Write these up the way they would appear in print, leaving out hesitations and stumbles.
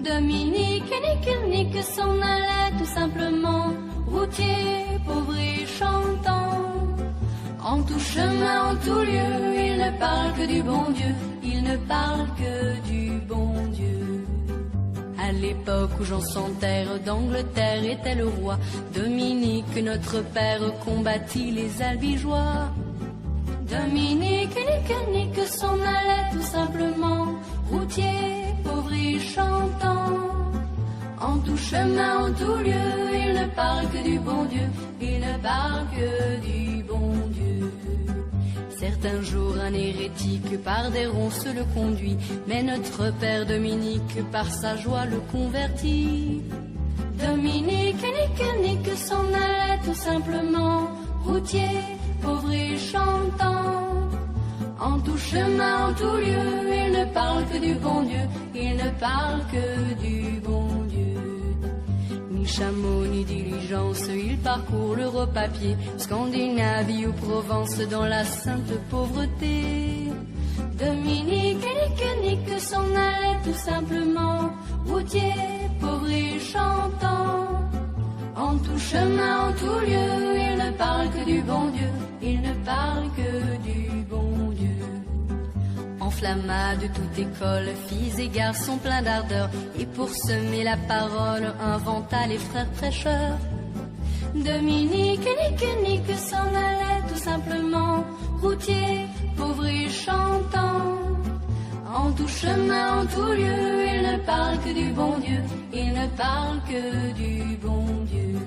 Dominique nique s'en allait tout simplement, routier, pauvre et chantant. En tout chemin, en tout lieu, il ne parle que du bon Dieu, il ne parle que du bon Dieu. À l'époque où Jean sans terre d'Angleterre était le roi, Dominique, notre père, combattit les albigeois. Dominique nique s'en allait tout simplement, routier, pauvre et chantant. En tout chemin, en tout lieu, il ne parle que du bon Dieu, il ne parle que du bon Dieu. Certains jours, un hérétique par des ronces le conduit, mais notre père Dominique, par sa joie, le convertit. Dominique nique s'en allait tout simplement, routier, pauvre et chantant. En tout chemin, en tout lieu, il ne parle que du bon Dieu, il ne parle que du bon Dieu. Ni chameau, ni diligence, il parcourt l'Europe à pied, Scandinavie ou Provence, dans la sainte pauvreté. Dominique nique s'en allait tout simplement, routier, pauvre et chantant. En tout chemin, en tout lieu, il ne parle que du bon Dieu, il ne parle que du bon Dieu. Enflamma de toute école, filles et garçons pleins d'ardeur, et pour semer la parole, inventa les frères prêcheurs. Dominique nique s'en allait tout simplement, routier, pauvre et chantant. En tout chemin, en tout lieu, il ne parle que du bon Dieu, il ne parle que du bon Dieu.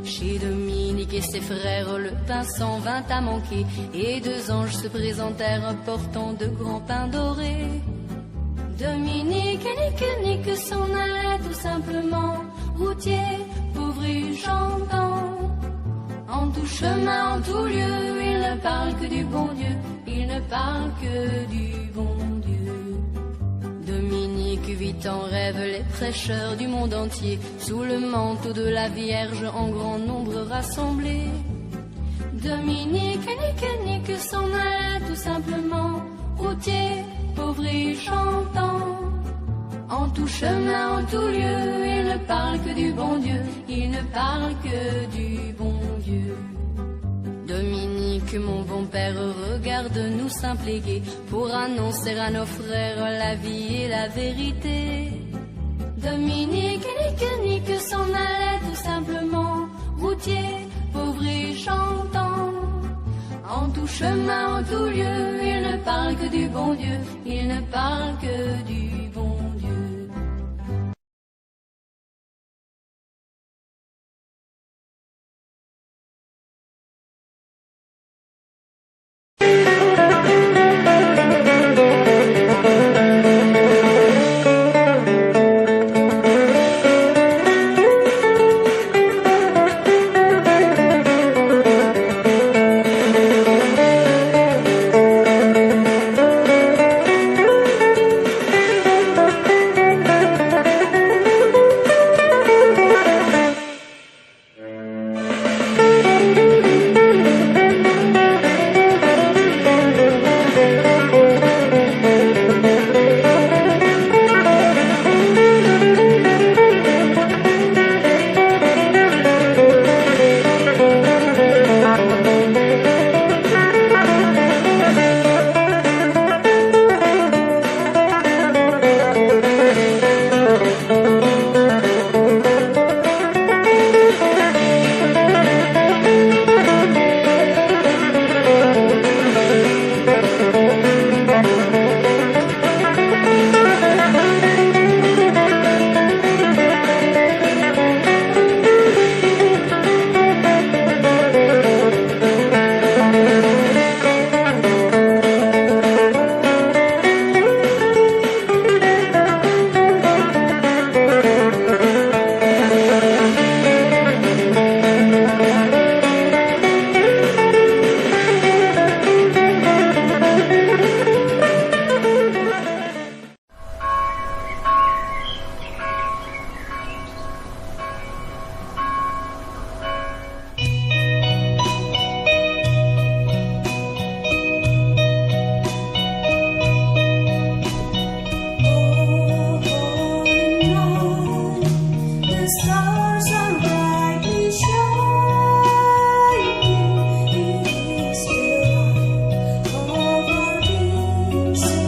Chez Dominique et ses frères, le pain s'en vint à manquer, et deux anges se présentèrent portant de grands pains dorés. Dominique nique s'en allait tout simplement, routier, pauvre et chantant. En tout chemin, en tout lieu, il ne parle que du bon Dieu, il ne parle que du bon Dieu. Dominique vit en rêve les prêcheurs du monde entier, sous le manteau de la Vierge en grand nombre rassemblés. Dominique nique s'en allait tout simplement, routier, pauvre et chantant. En tout chemin, en tout lieu, il ne parle que du bon Dieu, il ne parle que du bon Dieu. Dominique, mon bon père, regarde-nous simple et gai, pour annoncer à nos frères la vie et la vérité. Dominique nique s'en allait tout simplement, routier, pauvre et chantant. En tout chemin, en tout lieu, il ne parle que du bon Dieu, il ne parle que du bon Dieu. Paris.